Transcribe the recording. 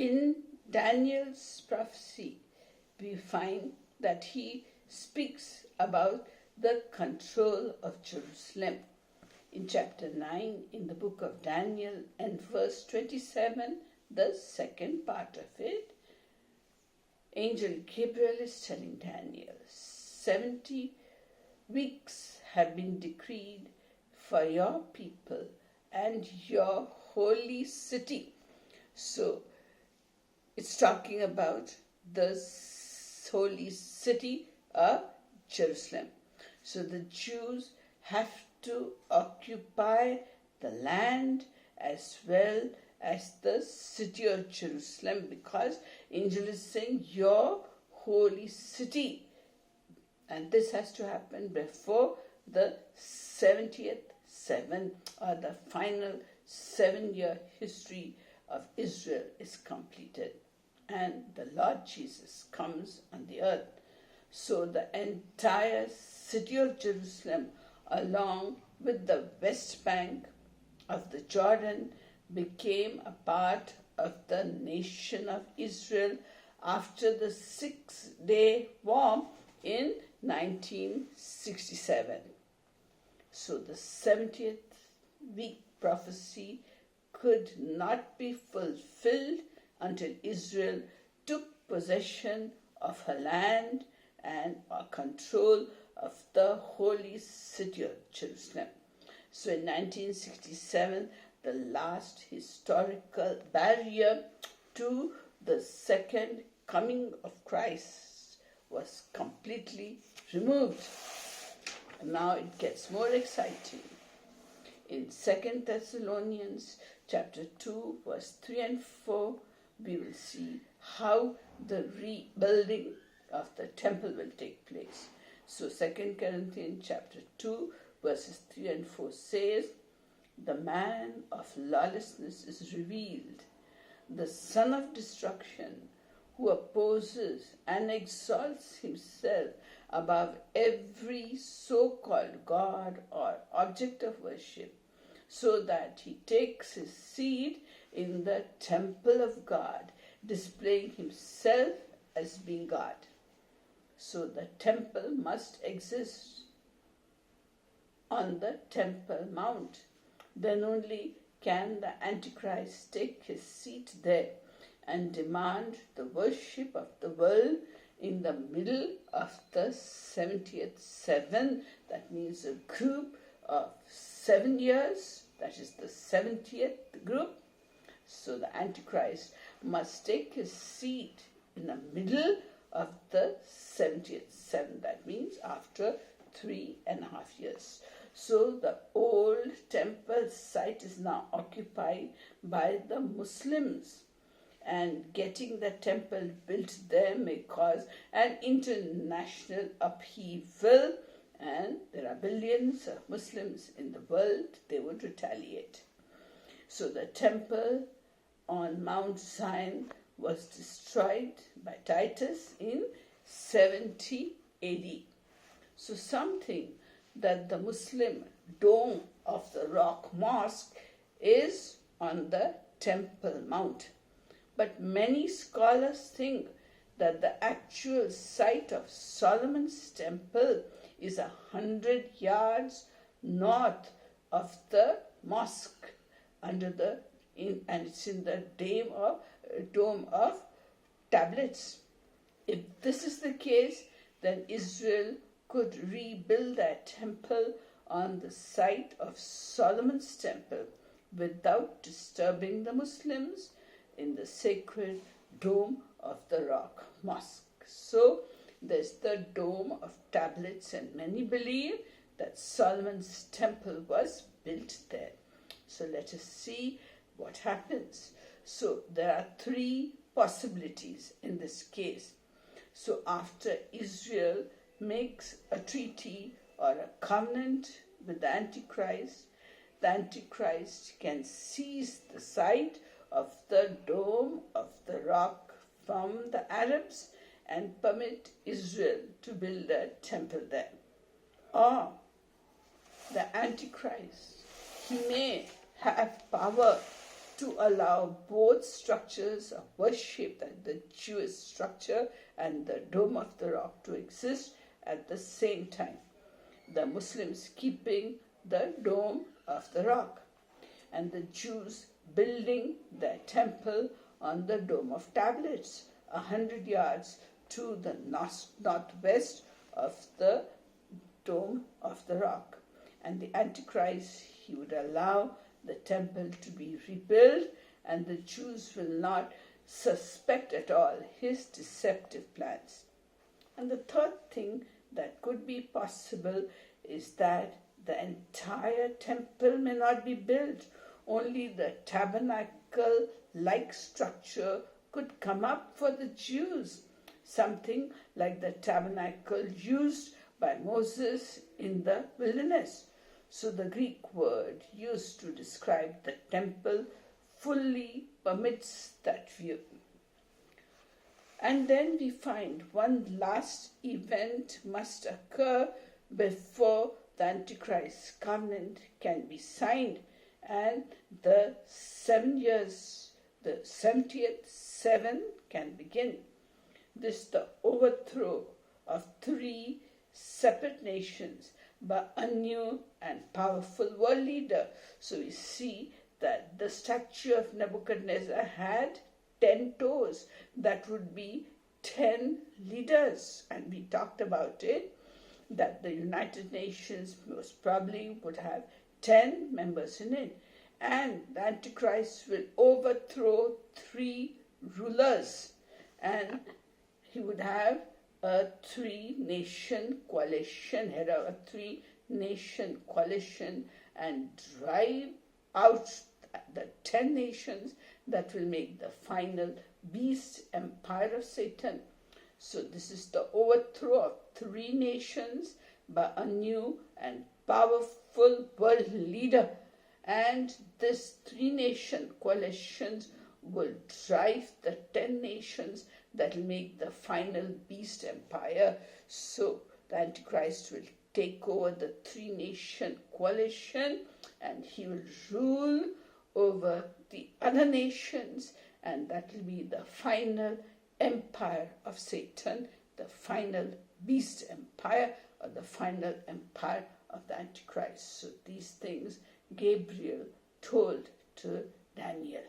In Daniel's prophecy, we find that he speaks about the control of Jerusalem. In chapter 9 in the book of Daniel and verse 27, the second part of it, Angel Gabriel is telling Daniel, 70 weeks have been decreed for your people and your holy city. So it's talking about the holy city of Jerusalem. So the Jews have to occupy the land as well as the city of Jerusalem, because angel is saying your holy city, and this has to happen before the 70th seven, or the final 7-year history of Israel is completed and the Lord Jesus comes on the earth. So the entire city of Jerusalem, along with the west bank of the Jordan, became a part of the nation of Israel after the 6-day war in 1967. So the 70th week prophecy could not be fulfilled until Israel took possession of her land and control of the holy city of Jerusalem. So in 1967, the last historical barrier to the second coming of Christ was completely removed. And now it gets more exciting. In 2 Thessalonians chapter 2, verse 3 and 4, we will see how the rebuilding of the temple will take place. So 2 Corinthians chapter 2, verses 3 and 4 says, "The man of lawlessness is revealed, the son of destruction, who opposes and exalts himself above every so-called God or object of worship, so that he takes his seat in the temple of God, displaying himself as being God." So the temple must exist on the Temple Mount. Then only can the Antichrist take his seat there and demand the worship of the world in the middle of the 70th seven. That means a group of 7 years. That is the 70th group. So the Antichrist must take his seat in the middle of the 70th seven. That means after 3.5 years. So the old temple site is now occupied by the Muslims, and getting the temple built there may cause an international upheaval, and there are billions of Muslims in the world. They would retaliate. So the temple on Mount Zion was destroyed by Titus in 70 AD. So something that the Muslim Dome of the Rock Mosque is on the Temple Mount. But many scholars think that the actual site of Solomon's temple is 100 yards north of the mosque, and it's in the dome of tablets. If this is the case, then Israel could rebuild that temple on the site of Solomon's temple without disturbing the Muslims in the sacred dome of the Rock Mosque. So there's the dome of tablets, and many believe that Solomon's temple was built there. So let us see what happens. So there are 3 possibilities in this case. So after Israel makes a treaty or a covenant with the Antichrist can seize the site of the Dome of the Rock from the Arabs and permit Israel to build a temple there. Or the Antichrist, he may have power to allow both structures of worship, the Jewish structure and the Dome of the Rock, to exist at the same time. The Muslims keeping the Dome of the Rock, and the Jews building their temple on the Dome of Tablets, 100 yards to the northwest of the Dome of the Rock. And the Antichrist, he would allow the temple to be rebuilt, and the Jews will not suspect at all his deceptive plans. And the third thing that could be possible is that the entire temple may not be built. Only the tabernacle-like structure could come up for the Jews, something like the tabernacle used by Moses in the wilderness. So the Greek word used to describe the temple fully permits that view. And then we find one last event must occur before the Antichrist's covenant can be signed, and the 7 years, the 70th 7 can begin. This is the overthrow of 3 separate nations by a new and powerful world leader. So we see that the statue of Nebuchadnezzar had 10 toes. That would be 10 leaders. And we talked about it, that the United Nations most probably would have 10 members in it. And the Antichrist will overthrow 3 rulers. And he would have a 3-nation coalition, head of a 3-nation coalition, and drive out the 10 nations that will make the final beast empire of Satan. So this is the overthrow of 3 nations by a new and powerful world leader. And this 3-nation coalitions will drive the 10 nations that will make the final beast empire. So the Antichrist will take over the 3-nation coalition, and he will rule over the other nations, and that will be the final empire of Satan, the final beast empire, or the final empire of the Antichrist. So these things Gabriel told to Daniel.